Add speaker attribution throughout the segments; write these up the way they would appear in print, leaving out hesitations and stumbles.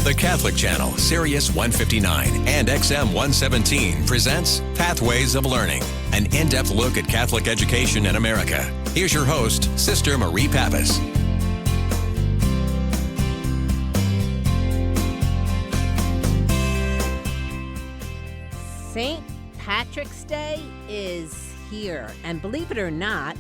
Speaker 1: The Catholic Channel, Sirius 159 and XM 117 presents Pathways of Learning, an in-depth look at Catholic education in America. Here's your host, Sister Marie Pappas.
Speaker 2: St. Patrick's Day is here, and believe it or not,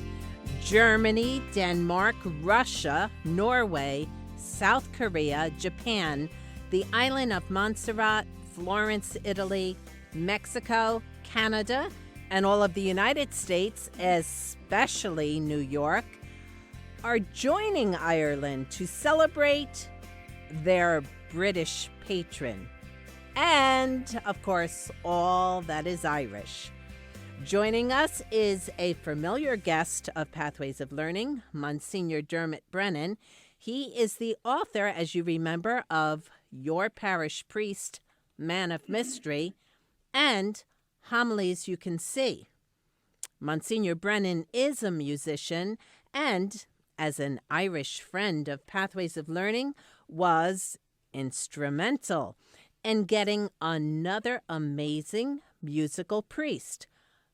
Speaker 2: Germany, Denmark, Russia, Norway, South Korea, Japan, the island of Montserrat, Florence, Italy, Mexico, Canada, and all of the United States, especially New York, are joining Ireland to celebrate their British patron. And, of course, all that is Irish. Joining us is a familiar guest of Pathways of Learning, Msgr. Dermot Brennan. He is the author, as you remember, of Your Parish Priest, Man of Mystery, and Homilies You Can See. Msgr. Brennan is a musician and, as an Irish friend of Pathways of Learning, was instrumental in getting another amazing musical priest,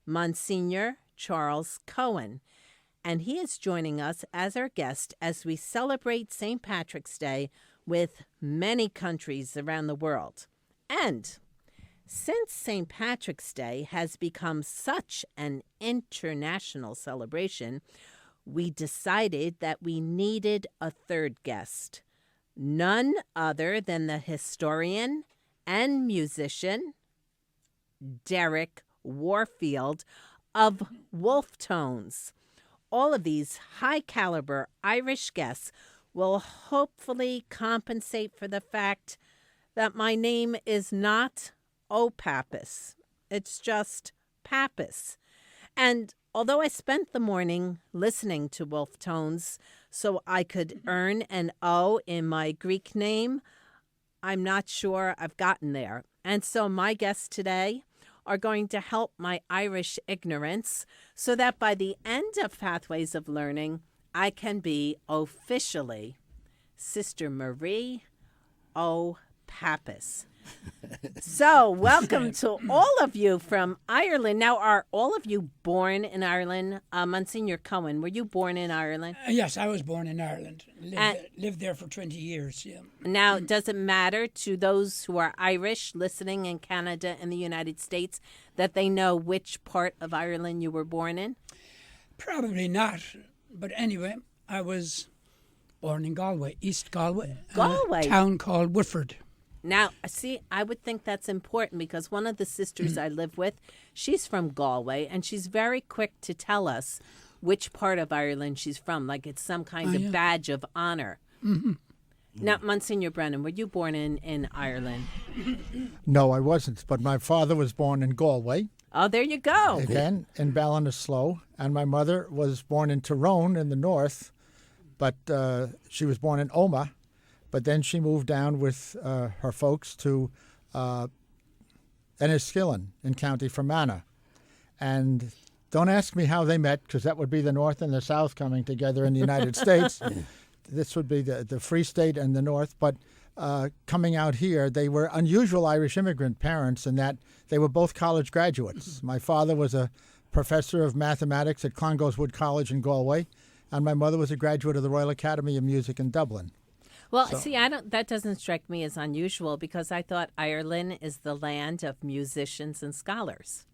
Speaker 2: Msgr. Charles Coen. And he is joining us as our guest as we celebrate St. Patrick's Day with many countries around the world. And since St. Patrick's Day has become such an international celebration, we decided that we needed a third guest, none other than the historian and musician, Derek Warfield of Wolftones. All of these high-caliber Irish guests will hopefully compensate for the fact that my name is not Pappas. It's just Pappas. And although I spent the morning listening to Wolftones so I could earn an O in my Greek name, I'm not sure I've gotten there. And so my guests today are going to help my Irish ignorance so that by the end of Pathways of Learning, I can be officially Sister Marie Pappas. So, welcome to all of you from Ireland. Now, are all of you born in Ireland? Msgr. Coen, were you born in Ireland?
Speaker 3: Yes, I was born in Ireland. Lived there for 20 years, yeah.
Speaker 2: Now, does it matter to those who are Irish listening in Canada and the United States that they know which part of Ireland you were born in?
Speaker 3: Probably not. But anyway, I was born in Galway, East Galway.
Speaker 2: Galway?
Speaker 3: A town called Woodford.
Speaker 2: Now, see, I would think that's important because one of the sisters I live with, she's from Galway, and she's very quick to tell us which part of Ireland she's from, like it's some kind of badge of honor. Mm-hmm. Now, Msgr. Brennan, were you born in Ireland?
Speaker 4: No, I wasn't, but my father was born in Galway.
Speaker 2: Oh, there you go.
Speaker 4: Again, in Ballinasloe, and my mother was born in Tyrone in the north, but she was born in Omagh. But then she moved down with her folks to Enniskillen in County Fermanagh. And don't ask me how they met, because that would be the North and the South coming together in the United States. This would be the Free State and the North. But coming out here, they were unusual Irish immigrant parents in that they were both college graduates. My father was a professor of mathematics at Clongowes College in Galway, and my mother was a graduate of the Royal Academy of Music in Dublin.
Speaker 2: Well, see, that doesn't strike me as unusual because I thought Ireland is the land of musicians and scholars.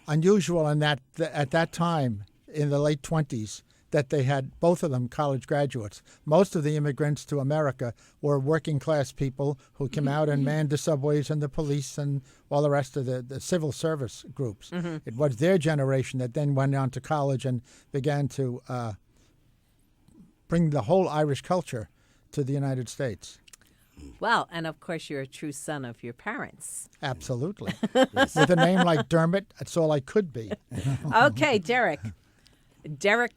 Speaker 4: Unusual in that at that time, in the late 20s, that they had both of them college graduates. Most of the immigrants to America were working class people who came out and manned the subways and the police and all the rest of the civil service groups. Mm-hmm. It was their generation that then went on to college and began to bring the whole Irish culture to the United States.
Speaker 2: Well, and of course you're a true son of your parents.
Speaker 4: Absolutely. With a name like Dermot, that's all I could be.
Speaker 2: Okay, Derek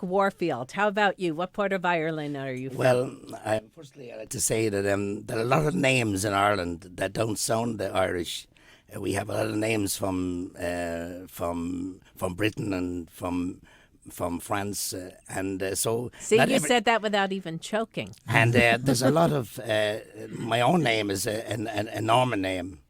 Speaker 2: Warfield, how about you? What part of Ireland are you from?
Speaker 5: Well, firstly, I'd like to say that there are a lot of names in Ireland that don't sound the Irish. We have a lot of names from Britain and from from France, and so.
Speaker 2: See,
Speaker 5: not
Speaker 2: you
Speaker 5: every-
Speaker 2: said that without even choking.
Speaker 5: And there's a lot of my own name is a Norman name.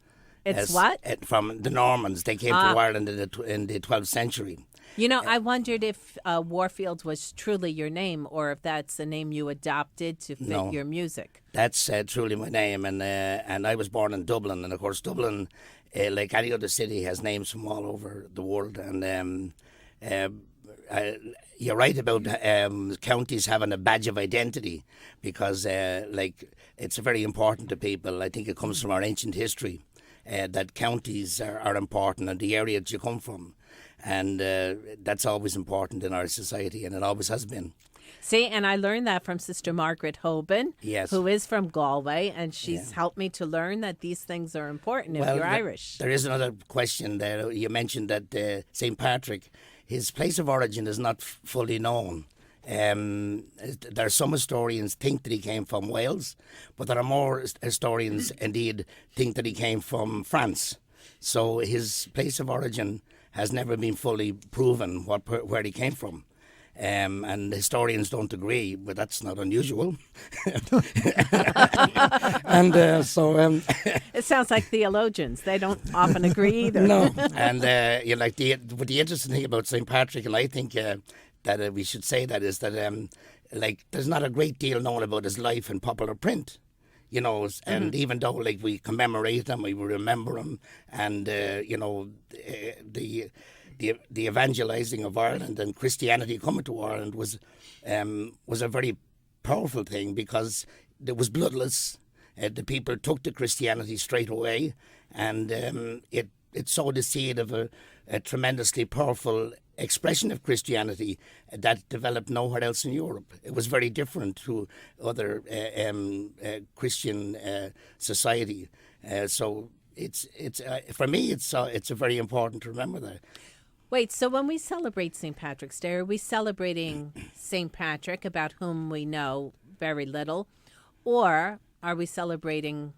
Speaker 2: It's what?
Speaker 5: From the Normans. They came to Ireland in the 12th century.
Speaker 2: You know, I wondered if Warfield was truly your name or if that's a name you adopted to fit your music.
Speaker 5: That's truly my name, and I was born in Dublin, and of course Dublin, like any other city, has names from all over the world. And you're right about counties having a badge of identity, because like it's very important to people. I think it comes from our ancient history that counties are important, and the area that you come from. And that's always important in our society, and it always has been.
Speaker 2: See, and I learned that from Sister Margaret Hoban,
Speaker 5: Yes.
Speaker 2: who is from Galway, and she's helped me to learn that these things are important if you're Irish.
Speaker 5: There is another question there. You mentioned that St. Patrick, his place of origin is not fully known. There are some historians think that he came from Wales, but there are more historians indeed think that he came from France. So his place of origin has never been fully proven where he came from. And historians don't agree, but that's not unusual. And
Speaker 2: It sounds like theologians. They don't often agree either.
Speaker 5: No. And the interesting thing about St. Patrick, and I think that we should say that, is that there's not a great deal known about his life in popular print. You know, and even though we commemorate him, we remember him, and the evangelizing of Ireland and Christianity coming to Ireland was a very powerful thing, because it was bloodless. The people took to Christianity straight away, and it sowed the seed of a tremendously powerful expression of Christianity that developed nowhere else in Europe. It was very different to other Christian society. So it's for me it's very important to remember that.
Speaker 2: Wait, so when we celebrate St. Patrick's Day, are we celebrating St. Patrick, about whom we know very little, or are we celebrating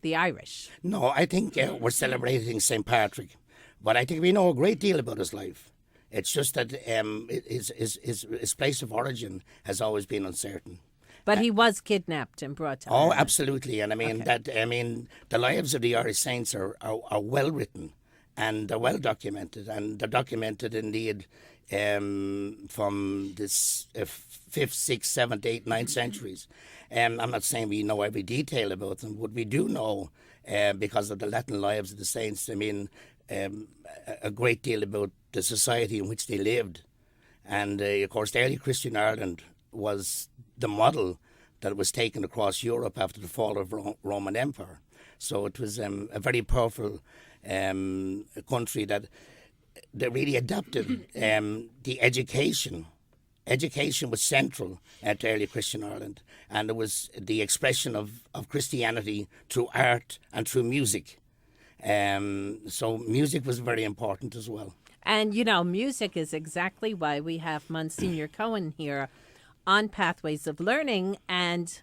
Speaker 2: the Irish?
Speaker 5: No, I think we're celebrating St. Patrick, but I think we know a great deal about his life. It's just that his place of origin has always been uncertain.
Speaker 2: But he was kidnapped and brought to
Speaker 5: Oh,
Speaker 2: Ireland.
Speaker 5: absolutely, and the lives of the Irish saints are well written, and they're well documented, and they're documented indeed from this 5th, 6th, 7th, 8th, 9th centuries. I'm not saying we know every detail about them, but we do know, because of the Latin lives of the saints, a great deal about the society in which they lived. And, of course, the early Christian Ireland was the model that was taken across Europe after the fall of Roman Empire. So it was a very powerful country that really adapted the education. Education was central to early Christian Ireland, and it was the expression of Christianity through art and through music. So music was very important as well.
Speaker 2: And, music is exactly why we have Msgr Coen here on Pathways of Learning, and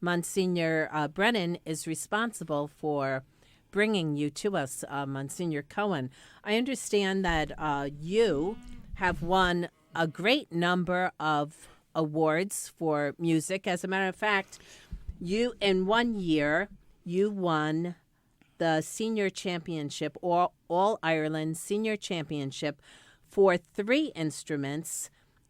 Speaker 2: Msgr Brennan is responsible for bringing you to us, Msgr Coen. I understand that you have won a great number of awards for music. As a matter of fact, in 1 year, you won the Senior Championship, or All Ireland Senior Championship, for 3 instruments,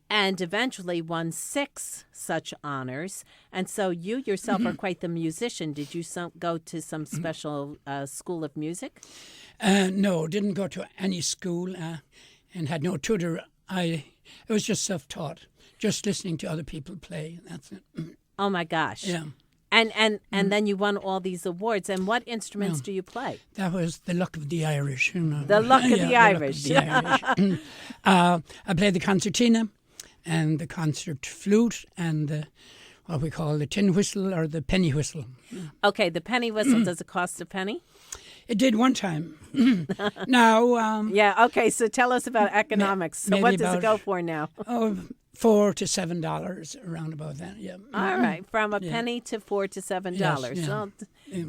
Speaker 2: and eventually won 6 such honors. And so you yourself are quite the musician. Did you go to some special school of music?
Speaker 3: No, didn't go to any school and had no tutor. It was just self-taught, just listening to other people play. That's it.
Speaker 2: Oh, my gosh.
Speaker 3: Yeah.
Speaker 2: And then you won all these awards. And what instruments do you play?
Speaker 3: That was the luck of the Irish.
Speaker 2: The luck of the Irish.
Speaker 3: I played the concertina and the concert flute and what we call the tin whistle or the penny whistle.
Speaker 2: Okay, the penny whistle, does it cost a penny?
Speaker 3: It did one time. Now...
Speaker 2: yeah, okay, so tell us about economics. So what does it go for now?
Speaker 3: $4 to $7 around about that. Yeah.
Speaker 2: All right, from a
Speaker 3: Yeah.
Speaker 2: penny to $4 to $7.
Speaker 3: Yes, yeah.
Speaker 2: Well,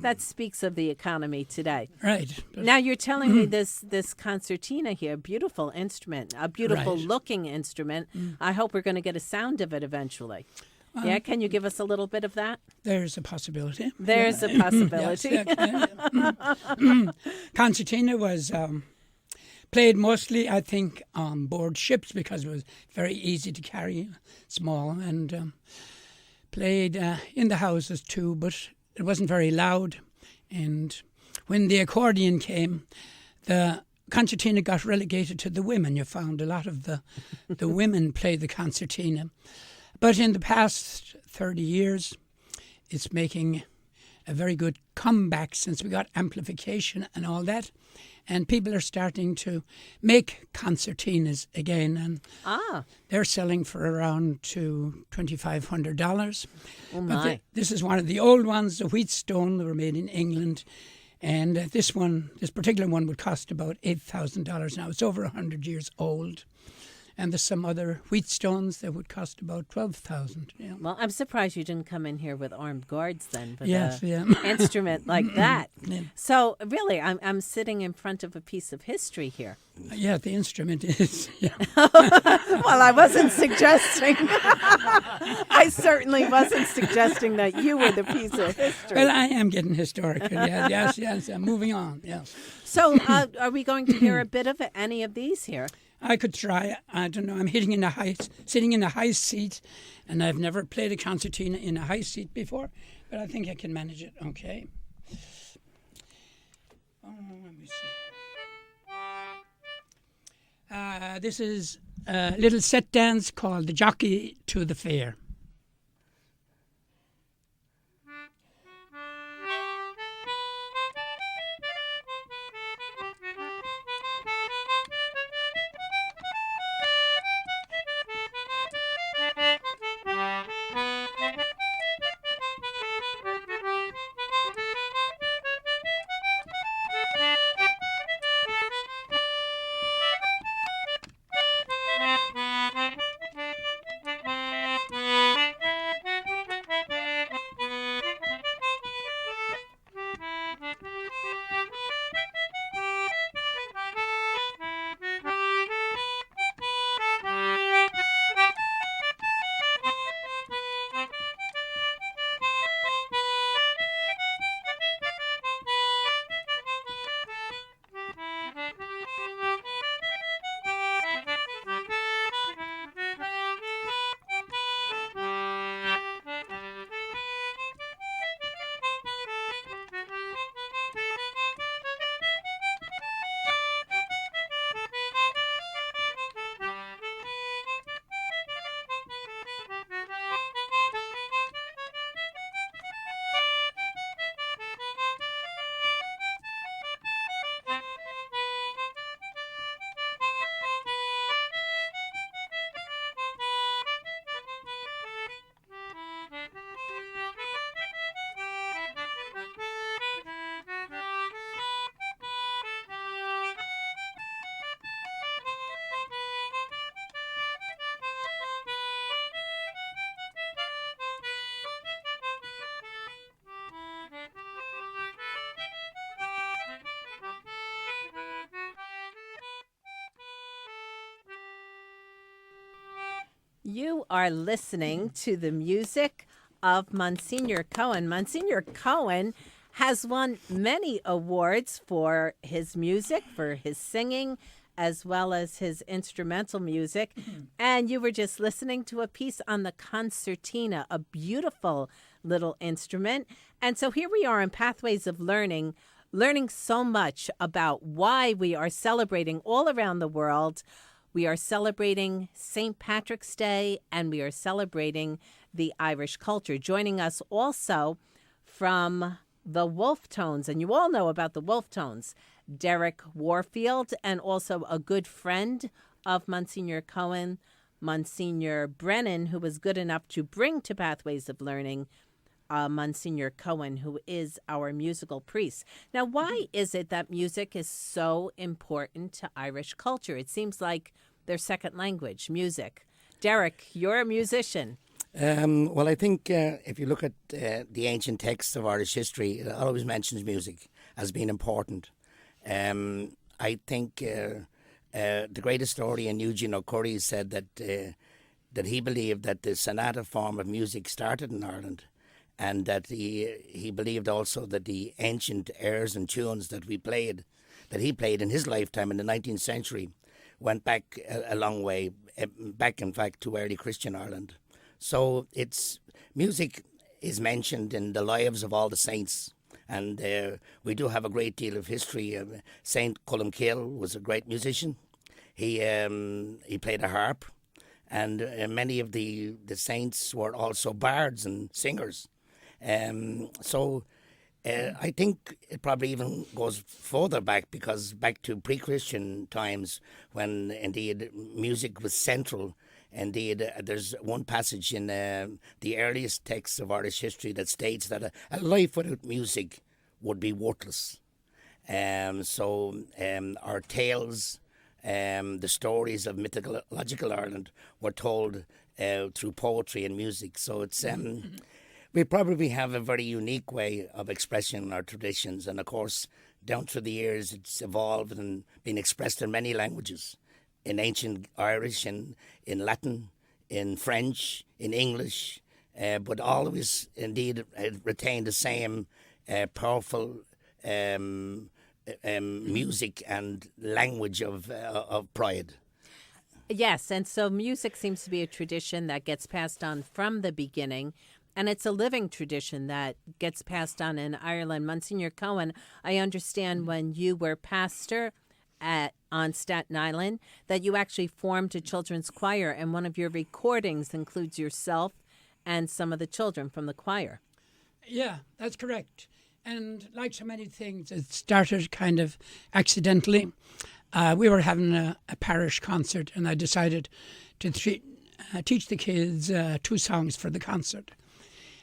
Speaker 2: that speaks of the economy today.
Speaker 3: Right. But
Speaker 2: Now you're telling me this concertina here, beautiful instrument, a beautiful
Speaker 3: Right.
Speaker 2: looking instrument. I hope we're going to get a sound of it eventually. Yeah, can you give us a little bit of that?
Speaker 3: there's a possibility.
Speaker 2: There's a possibility.
Speaker 3: Yes, Concertina was played mostly, I think, on board ships because it was very easy to carry, small, and played in the houses too, but it wasn't very loud. And when the accordion came, the concertina got relegated to the women. You found a lot of the women play the concertina. But in the past 30 years, it's making a very good comeback since we got amplification and all that. And people are starting to make concertinas again. And they're selling for around to $2,500.
Speaker 2: Oh, my.
Speaker 3: This is one of the old ones, the Wheatstone. They were made in England. And this particular one would cost about $8,000 now. It's over 100 years old. And there's some other Wheatstones that would cost about $12,000. Yeah.
Speaker 2: Well, I'm surprised you didn't come in here with armed guards then with
Speaker 3: Yes,
Speaker 2: an
Speaker 3: yeah.
Speaker 2: instrument like that.
Speaker 3: Yeah.
Speaker 2: So really, I'm sitting in front of a piece of history here.
Speaker 3: Yeah, the instrument is. Yeah.
Speaker 2: Well, I wasn't suggesting. I certainly wasn't suggesting that you were the piece of history.
Speaker 3: Well, I am getting historical. Yeah, yes. Moving on. Yes.
Speaker 2: So, are we going to hear a bit of any of these here?
Speaker 3: I could try. I don't know. I'm sitting in a high seat, and I've never played a concertina in a high seat before, but I think I can manage it. Okay. Let me see. This is a little set dance called "The Jockey to the Fair."
Speaker 2: You are listening to the music of Msgr Coen. Msgr Coen has won many awards for his music, for his singing, as well as his instrumental music. And you were just listening to a piece on the concertina, a beautiful little instrument. And so here we are in Pathways of Learning so much about why we are celebrating all around the world. We are celebrating St. Patrick's Day, and we are celebrating the Irish culture. Joining us also from the Wolftones, and you all know about the Wolftones, Derek Warfield, and also a good friend of Msgr Coen, Msgr Brennan, who was good enough to bring to Pathways of Learning Msgr Coen, who is our musical priest. Now, why is it that music is so important to Irish culture? It seems like their second language, music. Derek, you're a musician.
Speaker 5: Well, I think if you look at the ancient texts of Irish history, it always mentions music as being important. I think the great historian Eugene O'Curry said that he believed that the sonata form of music started in Ireland, and that he believed also that the ancient airs and tunes that he played in his lifetime in the 19th century went back a long way, back in fact to early Christian Ireland. So music is mentioned in the lives of all the saints, and we do have a great deal of history. Saint Columcille was a great musician. He played a harp, and many of the saints were also bards and singers. I think it probably even goes further back, because back to pre-Christian times, when indeed music was central. Indeed, there's one passage in the earliest texts of Irish history that states that a life without music would be worthless. Our tales, the stories of mythological Ireland were told through poetry and music. So it's we probably have a very unique way of expressing our traditions, and of course, down through the years, it's evolved and been expressed in many languages. In ancient Irish, in Latin, in French, in English, but always indeed retain the same powerful music and language of pride.
Speaker 2: Yes, and so music seems to be a tradition that gets passed on from the beginning, and it's a living tradition that gets passed on in Ireland. Msgr. Coen, I understand when you were pastor on Staten Island, that you actually formed a children's choir, and one of your recordings includes yourself and some of the children from the choir.
Speaker 3: Yeah, that's correct. And like so many things, it started kind of accidentally. We were having a parish concert, and I decided to teach the kids 2 songs for the concert.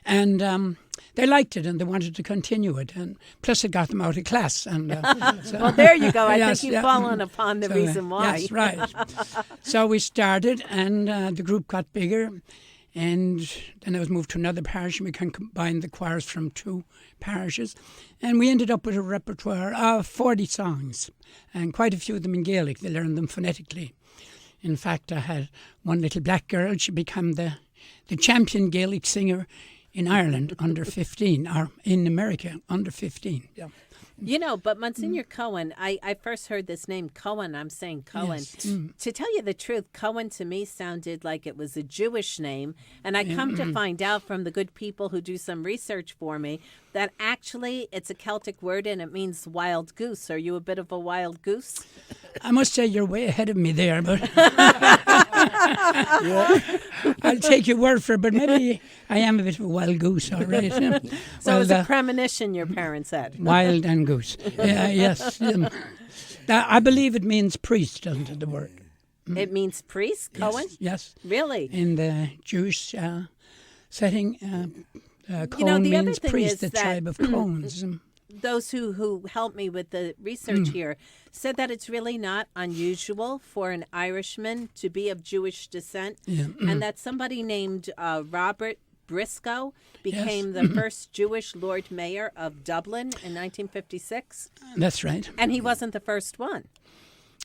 Speaker 3: And they liked it, and they wanted to continue it, and plus it got them out of class. And
Speaker 2: well, there you go. I
Speaker 3: yes,
Speaker 2: think you've fallen upon the reason why.
Speaker 3: Yes, right. So we started, and the group got bigger, and then I was moved to another parish, and we can combine the choirs from 2 parishes, and we ended up with a repertoire of 40 songs, and quite a few of them in Gaelic. They learned them phonetically. In fact, I had one little black girl. She became the champion Gaelic singer in Ireland under 15, or in America under 15. Yeah.
Speaker 2: You know, but Msgr. Coen, I first heard this name, Coen. I'm saying Coen.
Speaker 3: Yes.
Speaker 2: To tell you the truth, Coen to me sounded like it was a Jewish name. And I come to find out from the good people who do some research for me that actually it's a Celtic word and it means wild goose. Are you a bit of a wild goose?
Speaker 3: I must say you're way ahead of me there, but I'll take your word for it, but maybe I am a bit of a wild goose, all right.
Speaker 2: So it was a premonition your parents had.
Speaker 3: Wild and goose. Yes. I believe it means priest, doesn't it, the word?
Speaker 2: It means priest, Coen?
Speaker 3: Yes.
Speaker 2: Really?
Speaker 3: In the Jewish setting, Coen
Speaker 2: the other
Speaker 3: means
Speaker 2: thing
Speaker 3: priest,
Speaker 2: is
Speaker 3: the
Speaker 2: that
Speaker 3: tribe of Coens.
Speaker 2: Those who helped me with the research here said that it's really not unusual for an Irishman to be of Jewish descent, and that somebody named Robert Briscoe became the first Jewish Lord Mayor of Dublin in 1956.
Speaker 3: That's right.
Speaker 2: And he wasn't the first one.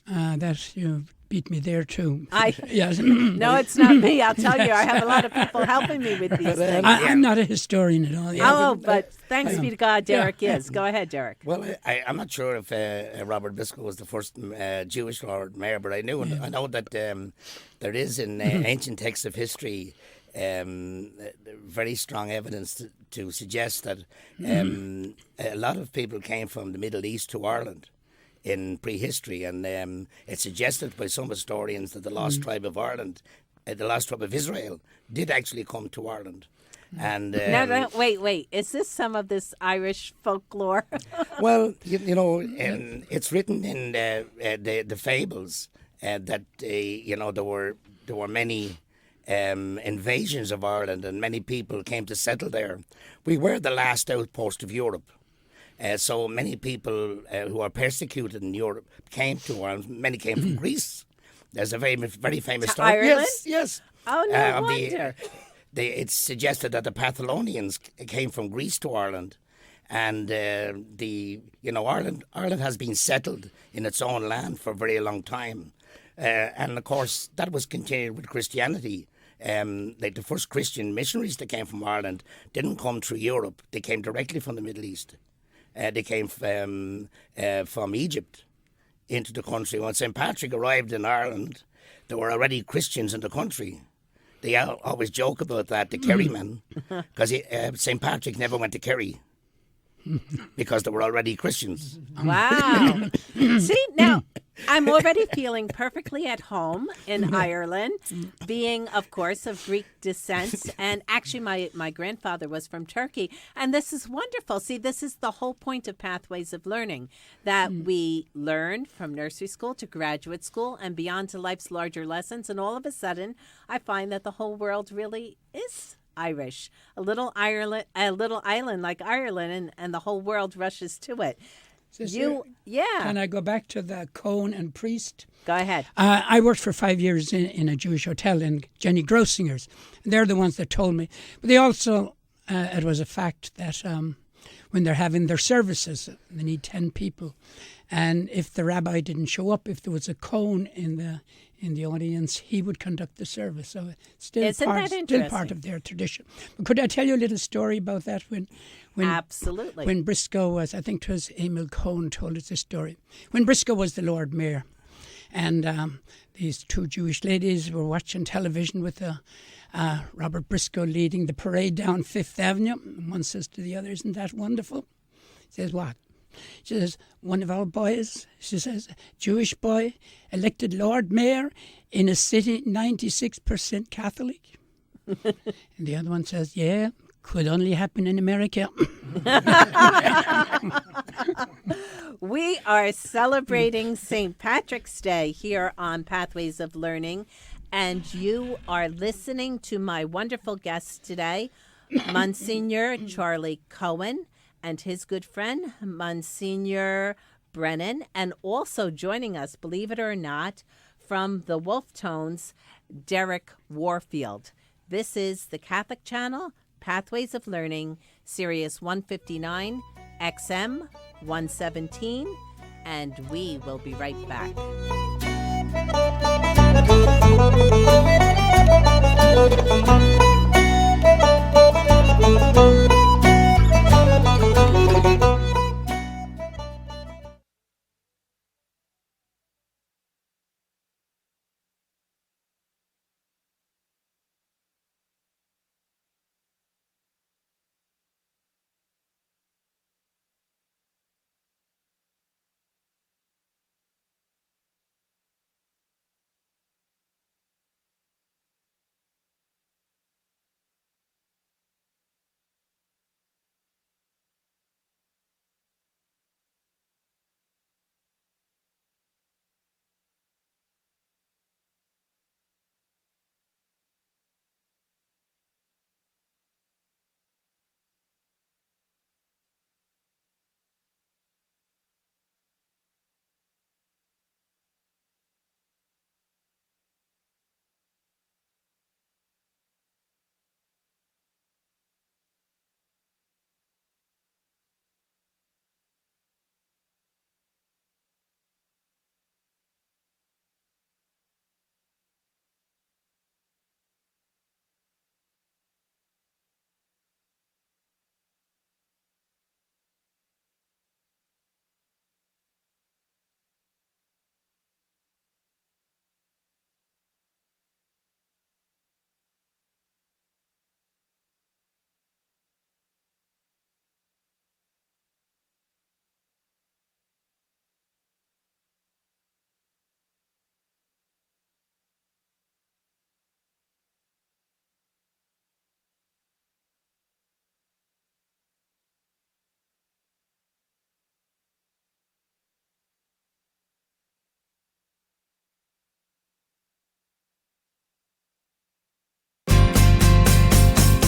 Speaker 3: That you beat me there too.
Speaker 2: Yes. No, it's not me. I'll tell you, I have a lot of people helping me with these things.
Speaker 3: I'm not a historian at all.
Speaker 2: But thanks be to God, Derek is. Go ahead, Derek.
Speaker 5: Well, I'm not sure if Robert Briscoe was the first Jewish Lord Mayor, but I know that there is in ancient texts of history very strong evidence to suggest that a lot of people came from the Middle East to Ireland in prehistory, and it's suggested by some historians that the lost tribe of Ireland, the lost tribe of Israel, did actually come to Ireland. And
Speaker 2: no, wait. Is this some of this Irish folklore?
Speaker 5: Well, it's written in the fables that there were many invasions of Ireland, and many people came to settle there. We were the last outpost of Europe. So many people who are persecuted in Europe came to Ireland. Many came from Greece. There's a very famous story.
Speaker 2: Ireland?
Speaker 5: Yes.
Speaker 2: Oh, no
Speaker 5: Uh,
Speaker 2: wonder.
Speaker 5: It's suggested that the Pathalonians came from Greece to Ireland, and Ireland has been settled in its own land for a very long time, and of course that was continued with Christianity. Like the first Christian missionaries that came from Ireland didn't come through Europe; they came directly from the Middle East. They came from Egypt into the country. When St. Patrick arrived in Ireland, there were already Christians in the country. They always joke about that, the Kerrymen, because St. Patrick never went to Kerry because there were already Christians.
Speaker 2: Wow. See, now I'm already feeling perfectly at home in Ireland, being, of course, of Greek descent. And actually, my grandfather was from Turkey. And this is wonderful. See, this is the whole point of Pathways of Learning, that we learn from nursery school to graduate school and beyond to life's larger lessons. And all of a sudden, I find that the whole world really is Irish, a little island like Ireland, and the whole world rushes to it.
Speaker 3: Sister, Can I go back to the Coen and priest?
Speaker 2: Go ahead.
Speaker 3: I worked for 5 years in a Jewish hotel in Jenny Grossinger's. And they're the ones that told me. But they also, it was a fact that when they're having their services, they need 10 people. And if the rabbi didn't show up, if there was a Coen in the audience, he would conduct the service. So it's still part of their tradition. But could I tell you a little story about that? When
Speaker 2: Absolutely.
Speaker 3: When Briscoe was, I think it was Emil Coen told us this story. When Briscoe was the Lord Mayor, and these two Jewish ladies were watching television with Robert Briscoe leading the parade down Fifth Avenue. And one says to the other, "Isn't that wonderful?" He says, "What?" She says, "One of our boys," she says, "Jewish boy, elected Lord Mayor in a city 96% Catholic." And the other one says, "Yeah, could only happen in America."
Speaker 2: We are celebrating St. Patrick's Day here on Pathways of Learning, and you are listening to my wonderful guest today, Msgr Charlie Coen, and his good friend, Msgr Brennan, and also joining us, believe it or not, from the Wolftones, Derek Warfield. This is the Catholic channel, Pathways of Learning, Sirius 159, XM 117, and we will be right back.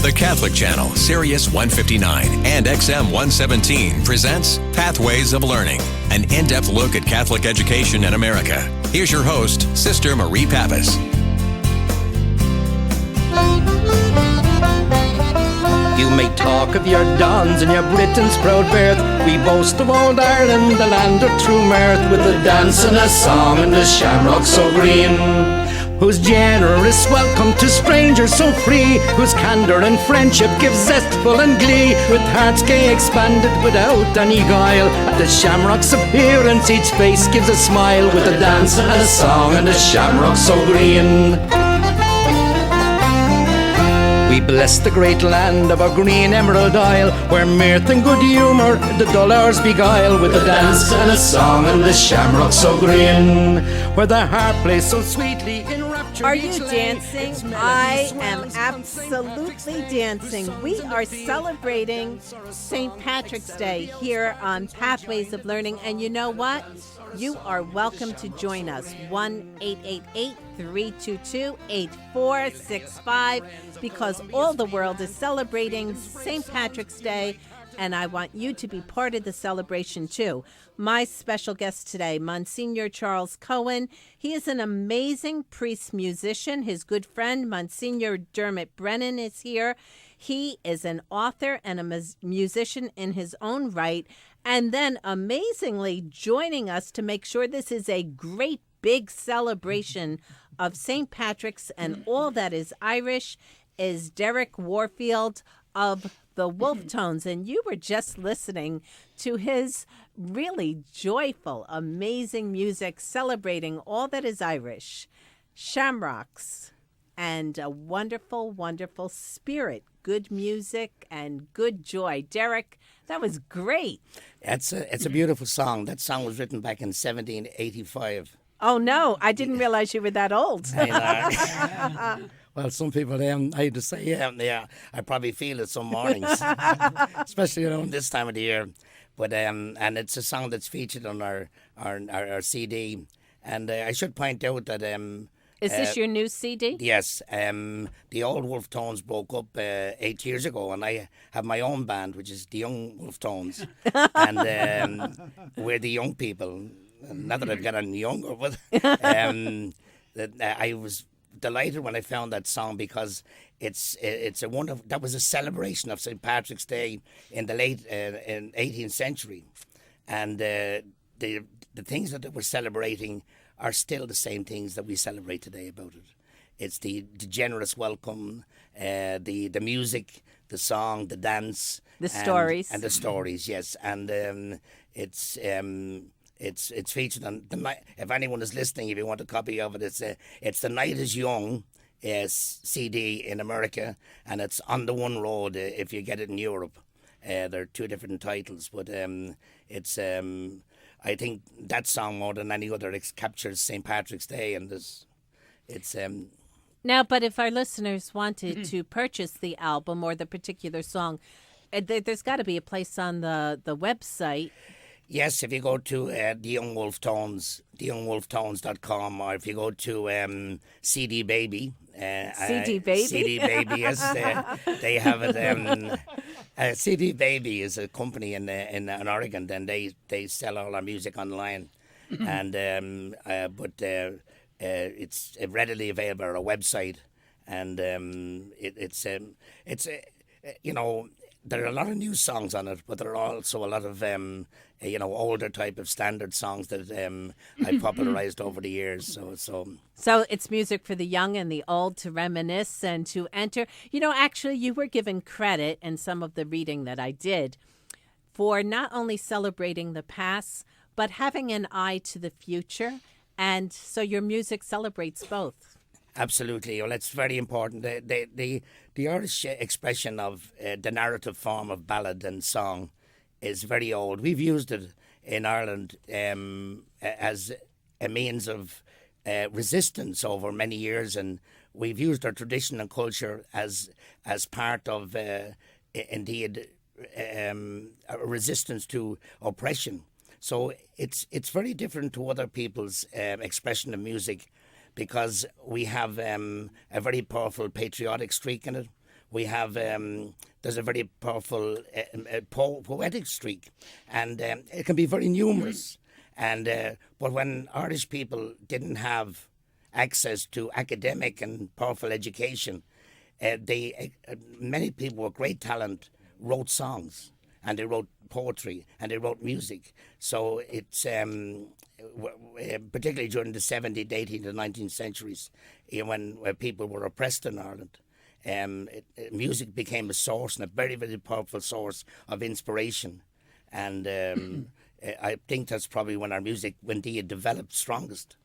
Speaker 1: The Catholic Channel, Sirius 159 and XM 117 presents Pathways of Learning, an in-depth look at Catholic education in America. Here's your host, Sister Marie Pappas.
Speaker 6: talk of your dons and your Britain's proud birth. We boast of old Ireland, the land of true mirth, with a dance and a song and the shamrock so green. Whose generous welcome to strangers so free, whose candour and friendship give zestful and glee, with hearts gay expanded without any guile. At the shamrock's appearance each face gives a smile, with a dance and a song and a shamrock so green. We bless the great land of our green emerald isle, where mirth and good humour the dull hours beguile, with a dance and a song and the shamrock so green, where the harp plays so sweetly in rapture.
Speaker 2: Are you dancing? I am absolutely dancing. We are celebrating St. Patrick's Day here on Pathways of Learning, and you know what? You are welcome to join us. 1-888-322-8465, because all the world is celebrating St. Patrick's Day, and I want you to be part of the celebration too. My special guest today, Msgr. Charles Coen. He is an amazing priest musician. His good friend, Msgr. Dermot Brennan, is here. He is an author and a musician in his own right. And then, amazingly, joining us to make sure this is a great big celebration of St. Patrick's and all that is Irish is Derek Warfield of the Wolftones. And you were just listening to his really joyful, amazing music celebrating all that is Irish, shamrocks, and a wonderful, wonderful spirit, good music, and good joy. Derek, that was great.
Speaker 5: It's a beautiful song. That song was written back in 1785.
Speaker 2: Oh, no, I didn't realize you were that old.
Speaker 5: Well, some people, I had to say, yeah, I probably feel it some mornings, especially this time of the year. But and it's a song that's featured on our CD. And I should point out that
Speaker 2: is this your new CD?
Speaker 5: Yes. The old Wolftones broke up 8 years ago, and I have my own band, which is the Young Wolftones, and we're the young people. Not that I've got any younger, but I was delighted when I found that song, because it's a wonderful. That was a celebration of St. Patrick's Day in the late in 18th century, and the things that they were celebrating are still the same things that we celebrate today about it. It's the generous welcome, the music, the song, the dance,
Speaker 2: the stories,
Speaker 5: and the stories. Yes, and it's featured on the night. If anyone is listening, if you want a copy of it, it's The Night Is Young CD in America, and it's On the One Road if you get it in Europe. There are two different titles, but it's I think that song more than any other captures St. Patrick's Day, and it's.
Speaker 2: Now, but if our listeners wanted to purchase the album or the particular song, there's got to be a place on the website.
Speaker 5: Yes, if you go to the Young Wolftones, theyoungwolftones.com, or if you go to CD Baby.
Speaker 2: CD Baby?
Speaker 5: CD Baby, yes. They have it. CD Baby is a company in Oregon, then they sell all our music online. And but it's readily available on our website. And there are a lot of new songs on it, but there are also a lot of older type of standard songs that I've popularized over the years.
Speaker 2: So it's music for the young and the old to reminisce and to enter. Actually, you were given credit in some of the reading that I did for not only celebrating the past, but having an eye to the future. And so your music celebrates both.
Speaker 5: Absolutely. Well, it's very important. The Irish expression of the narrative form of ballad and song is very old. We've used it in Ireland as a means of resistance over many years, and we've used our tradition and culture as part of indeed a resistance to oppression. So it's very different to other people's expression of music, because we have a very powerful patriotic streak in it. We have there's a very powerful poetic streak, and it can be very numerous. And but when Irish people didn't have access to academic and powerful education, many people with great talent wrote songs, and they wrote poetry, and they wrote music. So it's particularly during the 17th, 18th, and 19th centuries, when people were oppressed in Ireland. Music became a source, and a very, very powerful source of inspiration. And I think that's probably when our music, when they developed strongest.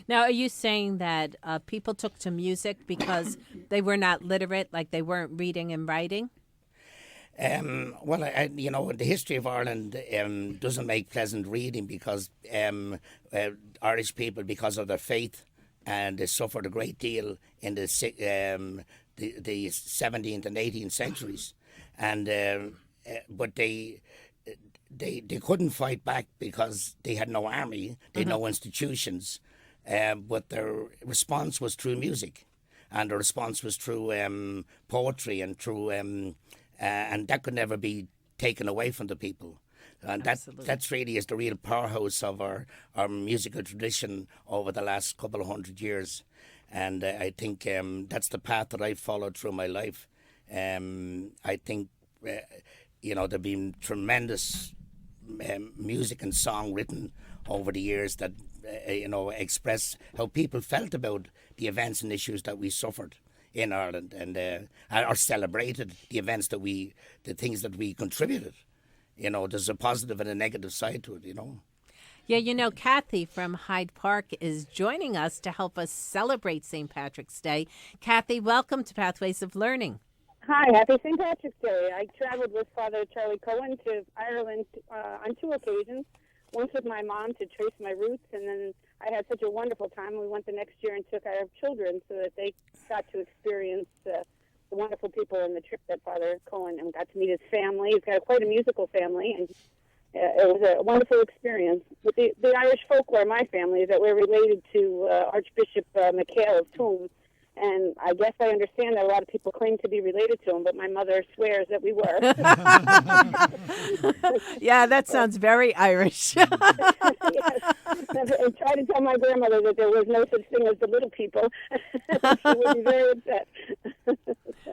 Speaker 2: Now, are you saying that people took to music because they were not literate, like they weren't reading and writing?
Speaker 5: Well, the history of Ireland doesn't make pleasant reading because Irish people, because of their faith, and they suffered a great deal in the 17th and 18th centuries, and but they couldn't fight back because they had no army, they had no institutions, but their response was through music, and their response was through poetry and through and that could never be taken away from the people. And that's really is the real powerhouse of our musical tradition over the last couple of 100 years. And I think that's the path that I followed through my life. I think, there've been tremendous music and song written over the years that, express how people felt about the events and issues that we suffered in Ireland, and or celebrated the things that we contributed. There's a positive and a negative side to it,
Speaker 2: Yeah, Kathy from Hyde Park is joining us to help us celebrate St. Patrick's Day. Kathy, welcome to Pathways of Learning.
Speaker 7: Hi, happy St. Patrick's Day. I traveled with Father Charlie Coen to Ireland on 2 occasions. Once with my mom to trace my roots, and then I had such a wonderful time. We went the next year and took our children so that they got to experience the wonderful people in the trip that Father Coen, and got to meet his family. He's got quite a musical family, and it was a wonderful experience. With the Irish folklore, my family, is that we're related to Archbishop McHale of Tuam. And I guess I understand that a lot of people claim to be related to him, but my mother swears that we were.
Speaker 2: Yeah, that sounds very Irish.
Speaker 7: Yes. I tried to tell my grandmother that there was no such thing as the little people. She would be very upset.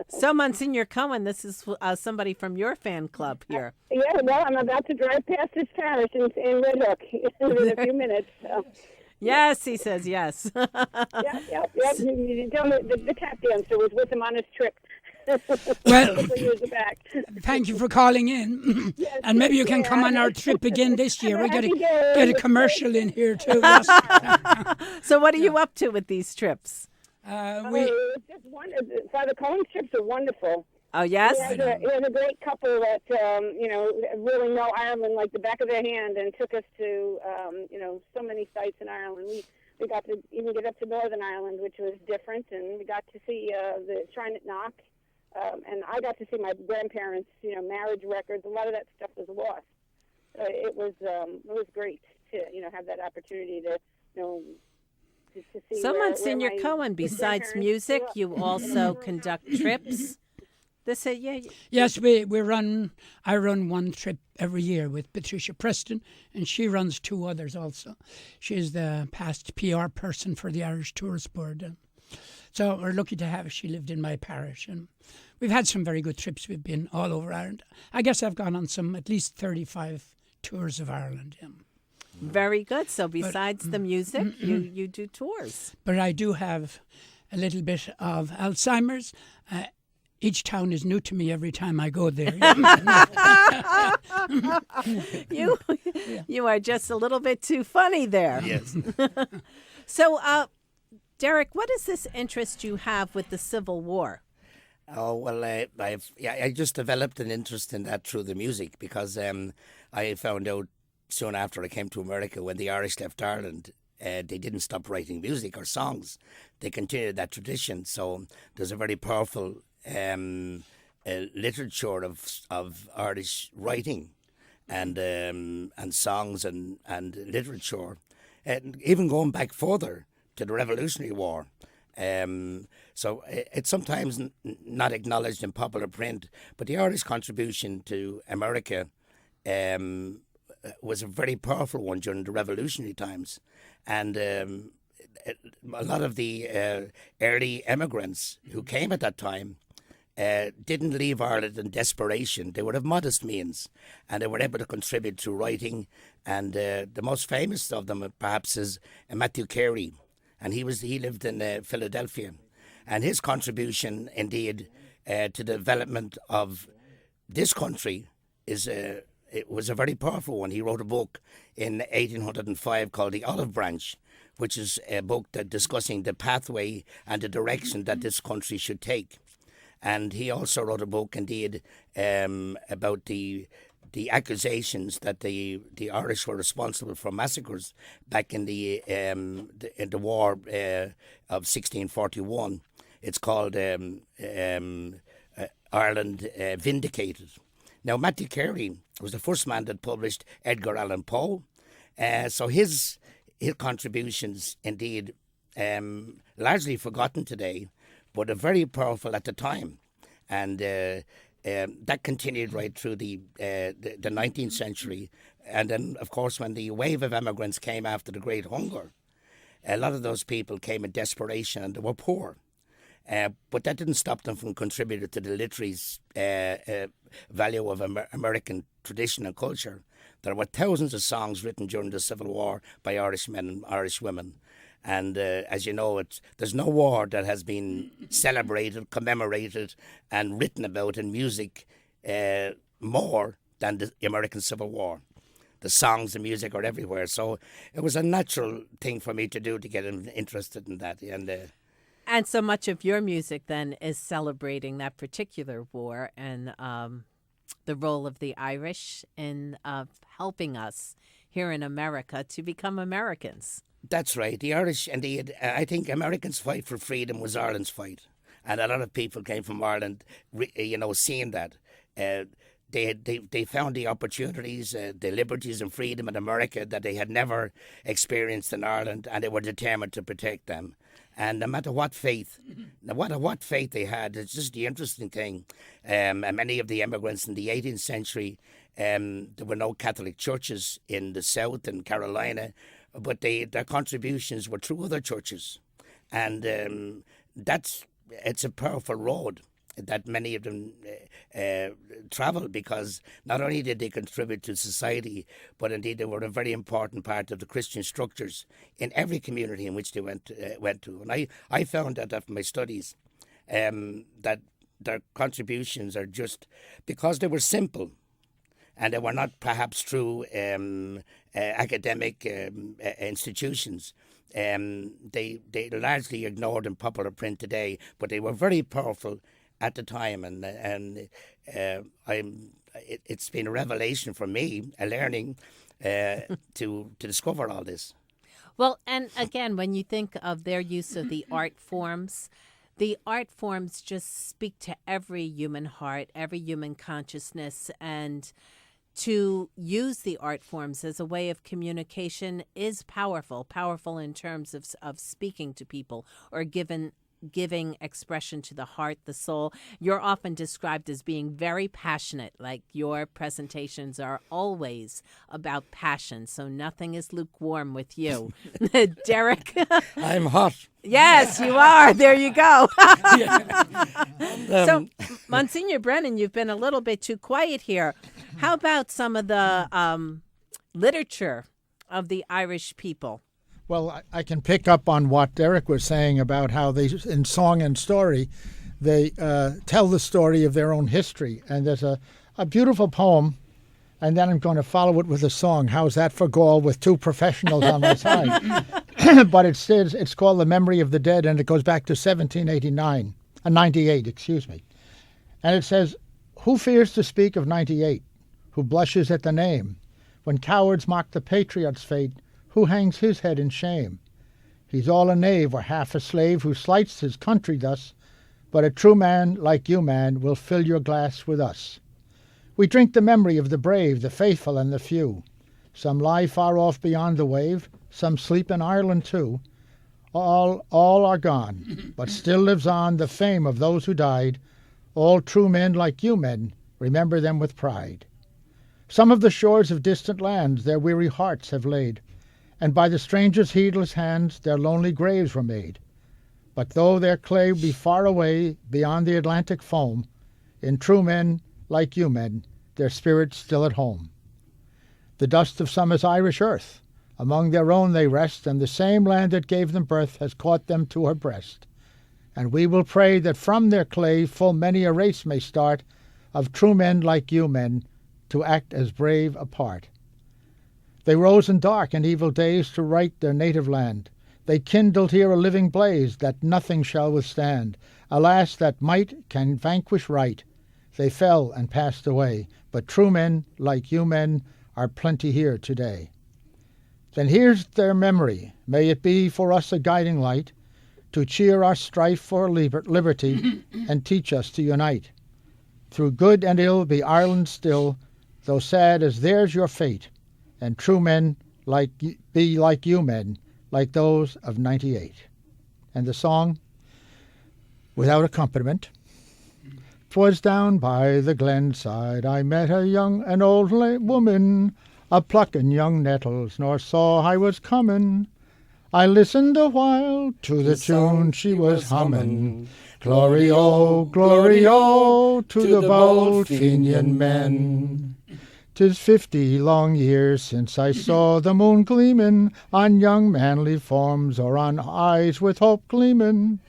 Speaker 2: So, Monsignor Coen, this is somebody from your fan club here.
Speaker 7: Yeah, well, I'm about to drive past his parish in Red Hook in a few minutes. So.
Speaker 2: Yes, he says yes.
Speaker 7: Yeah. You tell me the tap dancer was with him on his trip.
Speaker 3: Well,
Speaker 7: Years back.
Speaker 3: thank you for calling in.
Speaker 7: Yes,
Speaker 3: And maybe you can come on our trip again this year. We
Speaker 7: Happy
Speaker 3: get a commercial in here too. Yes.
Speaker 2: So what are you up to with these trips?
Speaker 7: It's just Father Cohen's trips are wonderful.
Speaker 2: Oh, yes?
Speaker 7: He has a great couple that, really know Ireland like the back of their hand, and took us to, so many sites in Ireland. We got to even get up to Northern Ireland, which was different, and we got to see the Shrine at Knock, and I got to see my grandparents, marriage records. A lot of that stuff was lost. It was great to, have that opportunity to, to see.
Speaker 2: So,
Speaker 7: where
Speaker 2: Monsignor
Speaker 7: my
Speaker 2: Coen, besides
Speaker 7: grandparents
Speaker 2: music,
Speaker 7: grew up.
Speaker 2: you also conduct trips.
Speaker 3: Yes, I run one trip every year with Patricia Preston, and she runs 2 others also. She's the past PR person for the Irish Tourist Board. So we're lucky to have her. She lived in my parish, and we've had some very good trips. We've been all over Ireland. I guess I've gone on at least 35 tours of Ireland. Yeah.
Speaker 2: Very good. So besides the music, you do tours. But
Speaker 3: I do have a little bit of Alzheimer's. Each town is new to me every time I go there.
Speaker 2: You are just a little bit too funny there.
Speaker 5: Yes.
Speaker 2: So, Derek, what is this interest you have with the Civil War?
Speaker 5: Oh, well, I just developed an interest in that through the music, because I found out soon after I came to America, when the Irish left Ireland, they didn't stop writing music or songs. They continued that tradition. So there's a very powerful literature of Irish writing and songs and literature, and even going back further to the Revolutionary War. So it's sometimes not acknowledged in popular print, but the Irish contribution to America was a very powerful one during the revolutionary times. And a lot of the early immigrants who came at that time didn't leave Ireland in desperation. They were of modest means, and they were able to contribute to writing. And the most famous of them, perhaps, is Matthew Carey, and he lived in Philadelphia, and his contribution, indeed, to the development of this country it was a very powerful one. He wrote a book in 1805 called The Olive Branch, which is a book that discussing the pathway and the direction that this country should take. And he also wrote a book, indeed, about the accusations that the Irish were responsible for massacres back in the war of 1641. It's called Ireland Vindicated. Now, Matthew Carey was the first man that published Edgar Allan Poe. So his contributions, indeed, largely forgotten today, but are very powerful at the time. And that continued right through the 19th century. And then, of course, when the wave of immigrants came after the Great Hunger, a lot of those people came in desperation and they were poor. But that didn't stop them from contributing to the literary value of American tradition and culture. There were thousands of songs written during the Civil War by Irish men and Irish women. And as you know, there's no war that has been celebrated, commemorated, and written about in music more than the American Civil War. The songs and music are everywhere. So it was a natural thing for me to do to get interested in that.
Speaker 2: And so much of your music then is celebrating that particular war and the role of the Irish in helping us here in America to become Americans.
Speaker 5: That's right. The Irish, indeed, I think Americans' fight for freedom was Ireland's fight. And a lot of people came from Ireland, seeing that. They found the opportunities, the liberties and freedom in America that they had never experienced in Ireland, and they were determined to protect them. And no matter what faith, they had, it's just the interesting thing. And many of the immigrants in the 18th century, there were no Catholic churches in the South and Carolina, but their contributions were through other churches. And it's a powerful road that many of them travelled, because not only did they contribute to society, but indeed they were a very important part of the Christian structures in every community in which they went to. And I found that after my studies, that their contributions are just because they were simple, and they were not perhaps through academic institutions. They largely ignored in popular print today, but they were very powerful at the time, and it's been a revelation for me, a learning to discover all this.
Speaker 2: Well, and again, when you think of their use of the art forms just speak to every human heart, every human consciousness, and to use the art forms as a way of communication is powerful in terms of speaking to people or giving expression to the heart, the soul. You're often described as being very passionate, like your presentations are always about passion, so nothing is lukewarm with you. Derek?
Speaker 5: I'm hot.
Speaker 2: Yes, you are. There you go. So, Monsignor Brennan, you've been a little bit too quiet here. How about some of the literature of the Irish people?
Speaker 4: Well, I can pick up on what Derek was saying about how they, in song and story, they tell the story of their own history. And there's a beautiful poem, and then I'm going to follow it with a song. How's that for Gaul with two professionals on my side? But it's called The Memory of the Dead, and it goes back to 98, excuse me. And it says, who fears to speak of 98? Who blushes at the name? When cowards mock the patriot's fate, who hangs his head in shame? He's all a knave or half a slave who slights his country thus, but a true man like you, man, will fill your glass with us. We drink the memory of the brave, the faithful, and the few. Some lie far off beyond the wave, some sleep in Ireland too. All are gone, but still lives on the fame of those who died. All true men like you, men, remember them with pride. Some of the shores of distant lands their weary hearts have laid, and by the strangers' heedless hands their lonely graves were made. But though their clay be far away beyond the Atlantic foam, in true men like you men, their spirit's still at home. The dust of some is Irish earth. Among their own they rest, and the same land that gave them birth has caught them to her breast. And we will pray that from their clay full many a race may start of true men like you men to act as brave a part. They rose in dark and evil days to right their native land. They kindled here a living blaze that nothing shall withstand. Alas, that might can vanquish right. They fell and passed away, but true men like you men are plenty here today. Then here's their memory. May it be for us a guiding light to cheer our strife for liberty and teach us to unite. Through good and ill be Ireland still, though sad as theirs your fate, and true men be like you men, like those of '98. And the song, without accompaniment. 'Twas down by the glen side I met a young and old woman, a plucking young nettles, nor saw I was comin'. I listened a while to the tune she was hummin'. Glory-o, glory-o, to the bold Fenian men. 'Tis 50 long years since I saw the moon gleamin' on young manly forms or on eyes with hope gleamin'.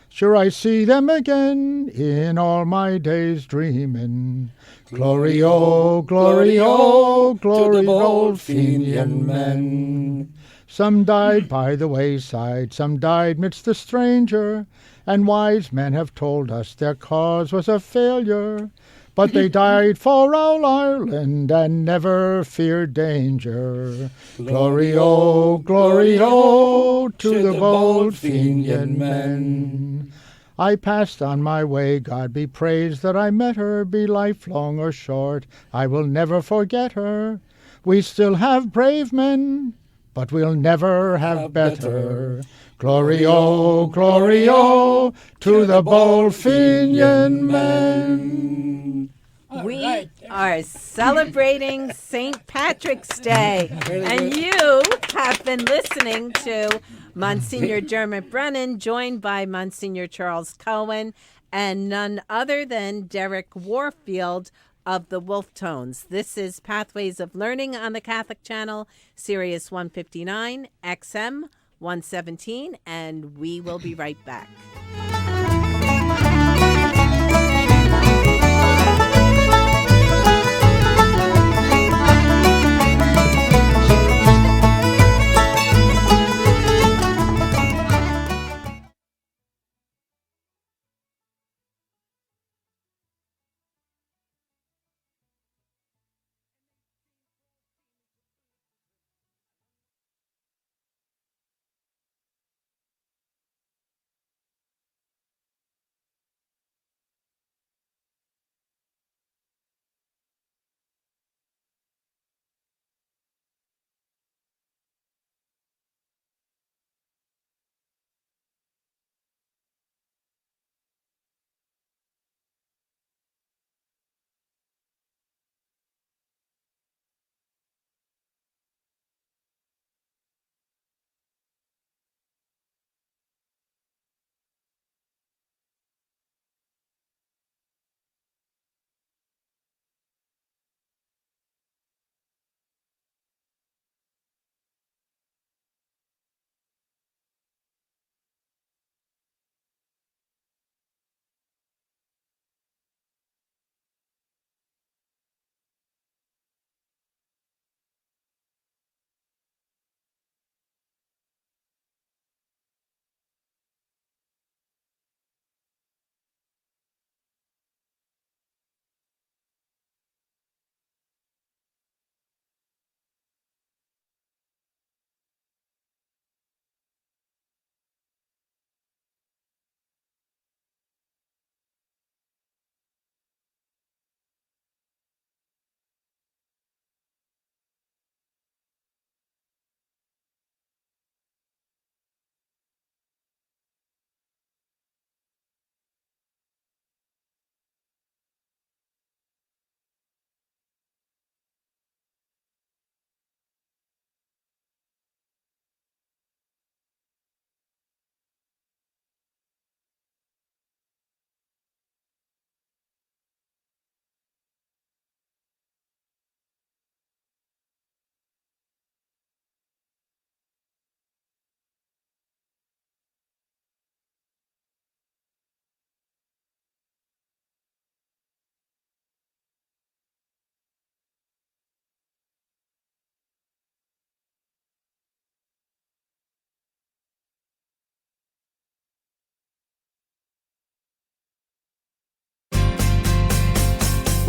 Speaker 4: Sure I see them again in all my days dreamin'. Glory-o, glory-o, glory bold Fenian men. Some died by the wayside, some died midst the stranger, and wise men have told us their cause was a failure. But they died for all Ireland and never feared danger. Glory-o, glory-o, to the bold Fenian men. I passed on my way, God be praised that I met her, be life long or short, I will never forget her. We still have brave men, but we'll never have better. Glory-o, glory-o, to the bold Fenian men.
Speaker 2: We are celebrating St. Patrick's Day, and you have been listening to Msgr. Dermot Brennan, joined by Msgr. Charles Coen, and none other than Derek Warfield of the Wolftones. This is Pathways of Learning on the Catholic Channel, Sirius 159, XM 117, and we will be right back.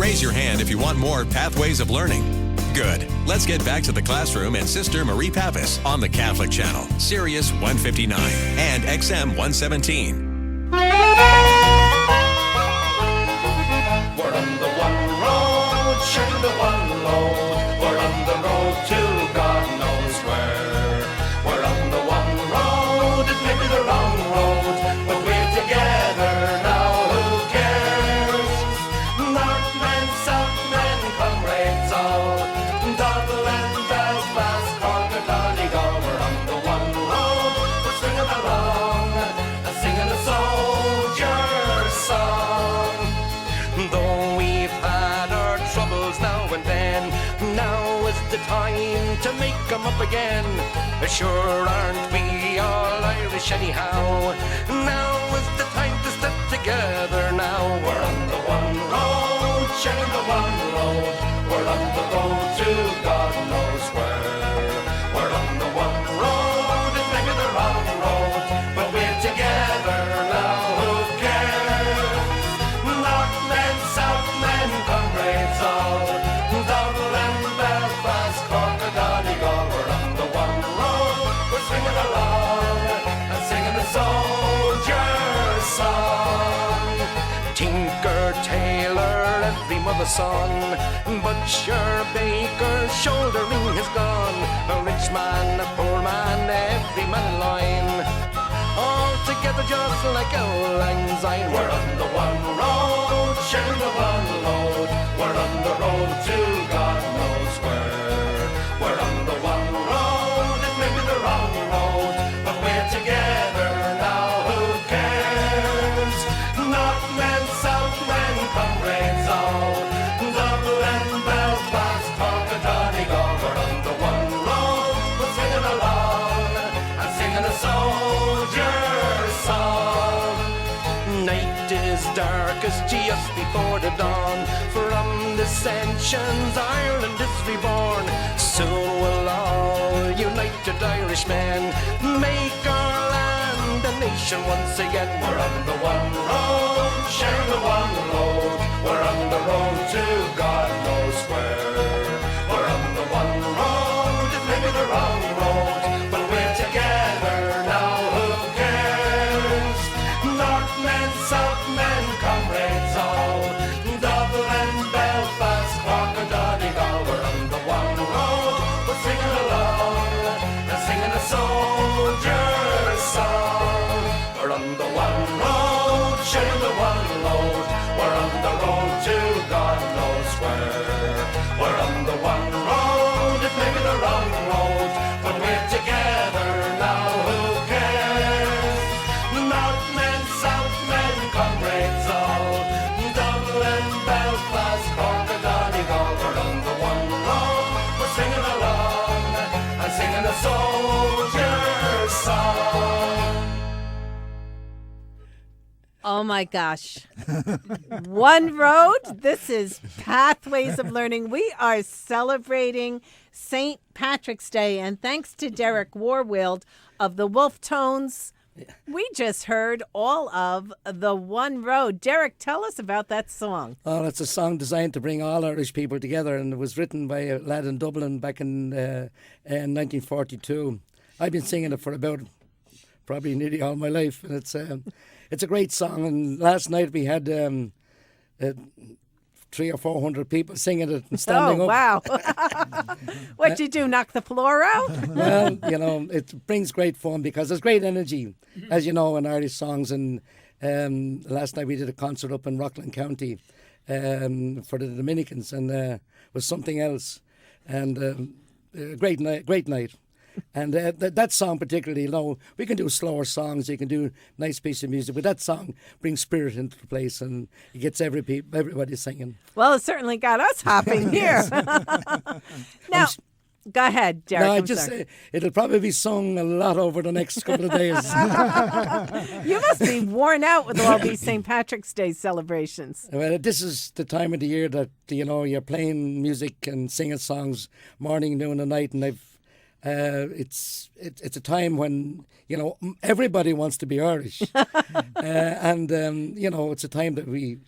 Speaker 1: Raise your hand if you want more Pathways of Learning. Good. Let's get back to the classroom and Sister Marie Pappas on the Catholic Channel, Sirius 159 and XM 117.
Speaker 6: We're on the one road, sharing the one load. We're on the road to God knows where. We're on the one road, it may be the wrong road, but we're together now, who cares? Northmen, Southmen, comrades all, Dublin, Belfast, Cork and Donegal. We're on the one road, we're singing along, singing a soldier's song. Though we've had our troubles now and then, now is the time to make them up again. Sure aren't we all Irish anyhow? Now is the time to step together now. We're on the one road, sharing the one road. We're on the road to God knows where. We're on the one road, it may be the wrong road, but we're together now, who cares? Northmen, Southmen, comrades all, Dublin, Belfast, Cork and Donegal. We're on the one road, we're swinging along and singing a soldier's song. Tinker, tailor, every mother's son, butcher, baker, shouldering has gone. A rich man, a poor man, every man in line, all together just like old lang syne. We're on the one road, sharing the one load. We're on the road to God knows where. We're on the one road, it may be the wrong road, but we're together now, who cares? Northmen, Southmen, comrades all, Dublin, Belfast, Cork and Donegal. We're on the one road, we're singing along and singing a soldier's song. Night is darkest just before the dawn. From dissensions Ireland is reborn. Soon will all united Irishmen make our land a nation once again. We're on the one road, sharing the one load. We're on the road to God knows where. We're on the one road, it may be the wrong road, but we're together now, who cares? Northmen, Southmen, comrades all, Dublin, Belfast, Cork and Donegal. We're on the one road, we're singing along and singing a soldier's song. We're on the one road, sharing the one load. We're on the road to God knows where. We're on the one road, it may be the wrong road, but we're together now, who cares? Northmen, Southmen, comrades all, Dublin, Belfast, Cork and Donegal. We're on the one road, we're singing along and singing a soldier's song.
Speaker 2: Oh my gosh. One road. This is Pathways of Learning. We are celebrating St. Patrick's Day, and thanks to Derek Warfield of the Wolftones, we just heard all of The One Road. Derek, tell us about that song.
Speaker 8: Oh, it's a song designed to bring all Irish people together, and it was written by a lad in Dublin back in 1942. I've been singing it for about probably nearly all my life, and it's a great song. And last night we had 300 or 400 people singing it and standing up.
Speaker 2: Wow. What'd you do, knock the floor out?
Speaker 8: Well, you know, it brings great fun because there's great energy, as you know, in Irish songs. And last night we did a concert up in Rockland County for the Dominicans, and was something else. And great night. And that song particularly, you know, we can do slower songs, you can do nice piece of music, but that song brings spirit into the place and it gets everybody singing.
Speaker 2: Well, it certainly got us hopping here. Now, go ahead, Derek.
Speaker 8: No, I
Speaker 2: I'm
Speaker 8: just
Speaker 2: sorry.
Speaker 8: say it'll probably be sung a lot over the next couple of days.
Speaker 2: You must be worn out with all these St. Patrick's Day celebrations.
Speaker 8: Well, this is the time of the year that, you know, you're playing music and singing songs morning, noon and night, and it's a time when, you know, everybody wants to be Irish. And, you know, it's a time that we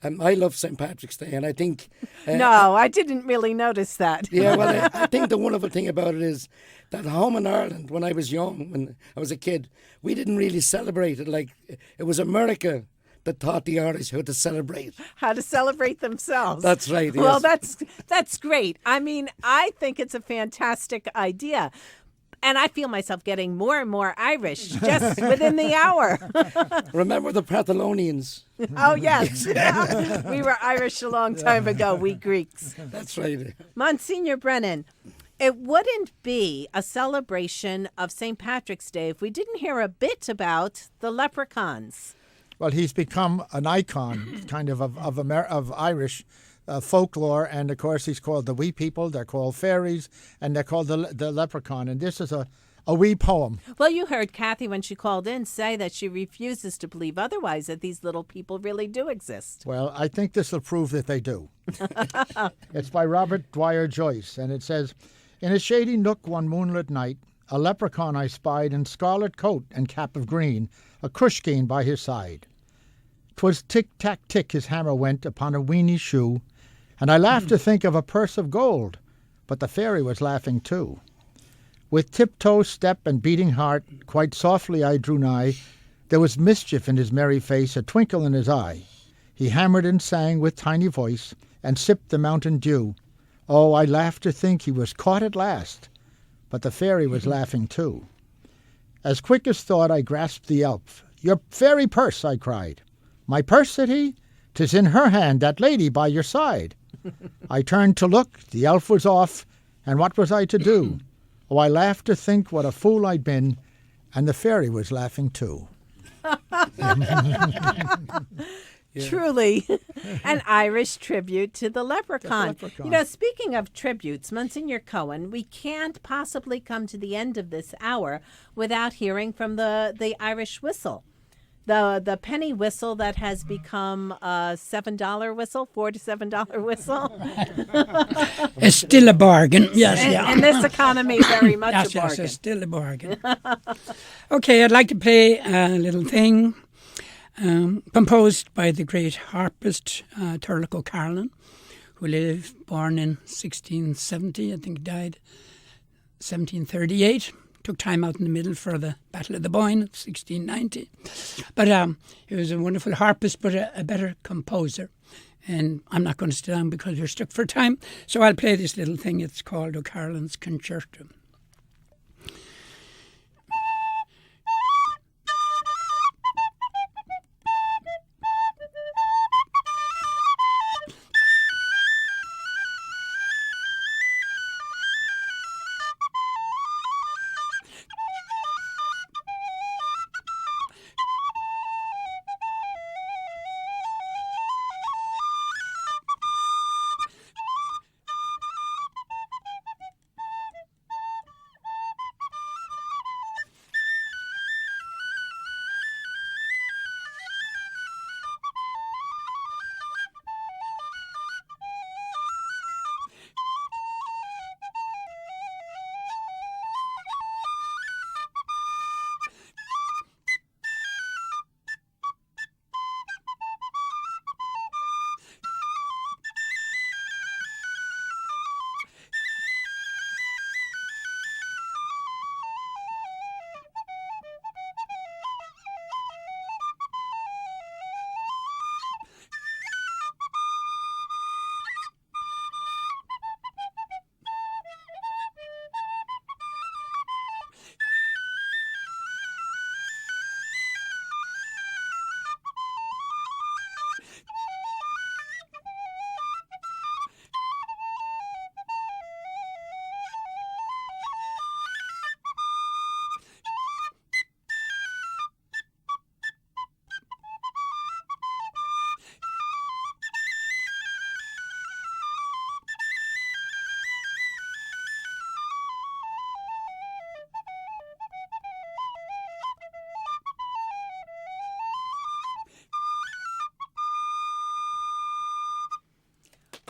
Speaker 8: I love St. Patrick's Day, and I think...
Speaker 2: No, I didn't really notice that.
Speaker 8: Yeah, well, I think the wonderful thing about it is that home in Ireland, when I was young, when I was a kid, we didn't really celebrate it. Like, it was America that taught the Irish how to celebrate.
Speaker 2: How to celebrate themselves.
Speaker 8: That's right,
Speaker 2: Well,
Speaker 8: yes.
Speaker 2: that's great. I mean, I think it's a fantastic idea. And I feel myself getting more and more Irish just within the hour.
Speaker 8: Remember the Partholonians?
Speaker 2: Oh, yes. We were Irish a long time ago, we Greeks.
Speaker 8: That's right.
Speaker 2: Monsignor Brennan, it wouldn't be a celebration of St. Patrick's Day if we didn't hear a bit about the leprechauns.
Speaker 4: Well, he's become an icon, kind of Irish folklore, and of course he's called the wee people, they're called fairies, and they're called the leprechaun. And this is a wee poem.
Speaker 2: Well, you heard Kathy when she called in say that she refuses to believe otherwise, that these little people really do exist.
Speaker 4: Well, I think this will prove that they do. It's by Robert Dwyer Joyce, and it says, "In a shady nook one moonlit night, a leprechaun I spied in scarlet coat and cap of green, a crushkeen by his side. 'Twas tick-tack-tick his hammer went upon a weeny shoe, and I laughed to think of a purse of gold, but the fairy was laughing too. With tiptoe step and beating heart, quite softly I drew nigh. There was mischief in his merry face, a twinkle in his eye. He hammered and sang with tiny voice, and sipped the mountain dew. Oh, I laughed to think he was caught at last, but the fairy was laughing too. As quick as thought I grasped the elf. 'Your fairy purse,' I cried. 'My purse,' said he, ''tis in her hand, that lady by your side.' I turned to look, the elf was off, and what was I to do? Oh, I laughed to think what a fool I'd been, and the fairy was laughing too."
Speaker 2: Truly an Irish tribute to the leprechaun.
Speaker 4: leprechaun.
Speaker 2: You know, speaking of tributes, Monsignor Coen, we can't possibly come to the end of this hour without hearing from the Irish whistle. The penny whistle that has become a $7 whistle, $4 to $7 whistle.
Speaker 3: It's still a bargain. Yes, yeah.
Speaker 2: In this economy, very much
Speaker 3: Yes,
Speaker 2: a bargain.
Speaker 3: yes, it's still a bargain. Okay, I'd like to play a little thing composed by the great harpist Turlough O'Carolan, who born in 1670, I think died 1738. Took time out in the middle for the Battle of the Boyne, 1690. But he was a wonderful harpist, but a better composer. And I'm not going to sit down because we're stuck for time. So I'll play this little thing. It's called O'Carolan's Concerto.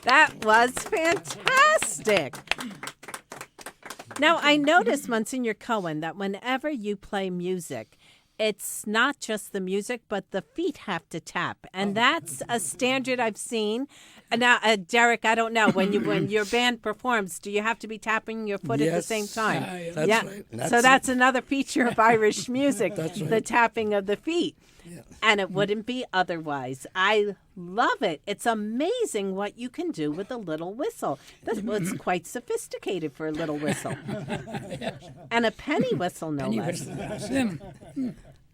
Speaker 2: That was fantastic. Now, I noticed, Monsignor Coen, that whenever you play music, it's not just the music, but the feet have to tap, and that's a standard I've seen. And now, Derek, I don't know when your band performs, do you have to be tapping your foot at the same time?
Speaker 8: That's right.
Speaker 2: So that's another feature of Irish music,
Speaker 8: That's right.
Speaker 2: the tapping of the feet. Yeah. And it wouldn't be otherwise. I love it. It's amazing what you can do with a little whistle. It's quite sophisticated for a little whistle. And a penny whistle, no less.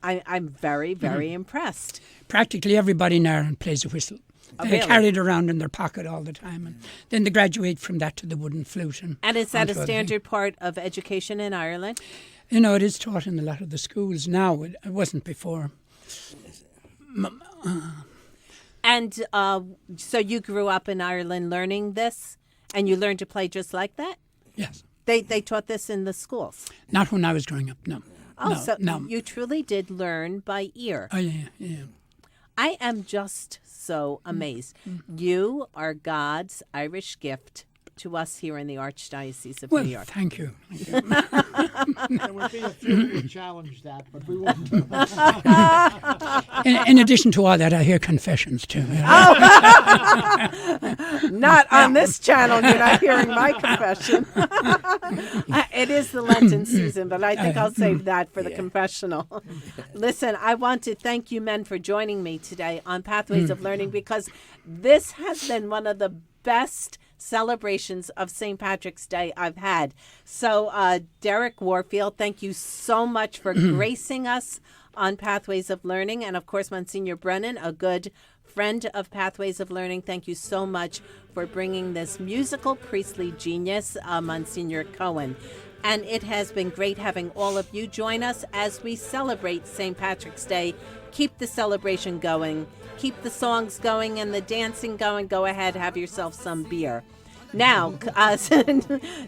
Speaker 2: I'm very, very impressed.
Speaker 3: Practically everybody in Ireland plays a whistle. They carry it around in their pocket all the time. And then they graduate from that to the wooden flute.
Speaker 2: And is that a standard part of education in Ireland?
Speaker 3: You know, it is taught in a lot of the schools now. It wasn't before.
Speaker 2: And so you grew up in Ireland learning this, and you learned to play just like that?
Speaker 3: Yes.
Speaker 2: They taught this in the schools?
Speaker 3: Not when I was growing up, no.
Speaker 2: Oh,
Speaker 3: no,
Speaker 2: so
Speaker 3: no.
Speaker 2: you truly did learn by ear.
Speaker 3: Oh, yeah.
Speaker 2: I am just so amazed. You are God's Irish gift to us here in the Archdiocese of New York.
Speaker 3: Thank you.
Speaker 4: There would be a few who would challenge that, but we won't.
Speaker 3: In addition to all that, I hear confessions too.
Speaker 2: Not on this channel. You're not hearing my confession. It is the Lenten season, but I think I'll save that for the confessional. Listen, I want to thank you men for joining me today on Pathways of Learning, because this has been one of the best celebrations of St. Patrick's Day I've had. So, Derek Warfield, thank you so much for gracing us on Pathways of Learning. And of course, Msgr. Brennan, a good friend of Pathways of Learning, thank you so much for bringing this musical priestly genius, Msgr. Coen. And it has been great having all of you join us as we celebrate St. Patrick's Day. Keep the celebration going. Keep the songs going and the dancing going. Go ahead, have yourself some beer. Now,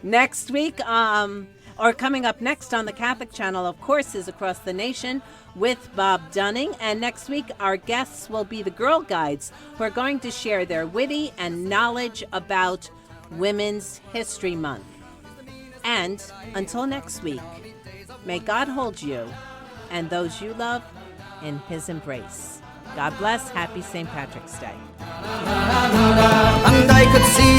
Speaker 2: next week, or coming up next on the Catholic Channel, of course, is Across the Nation with Bob Dunning. And next week, our guests will be the Girl Guides, who are going to share their witty and knowledge about Women's History Month. And until next week, may God hold you and those you love in his embrace. God bless. Happy St. Patrick's Day.
Speaker 6: And I could see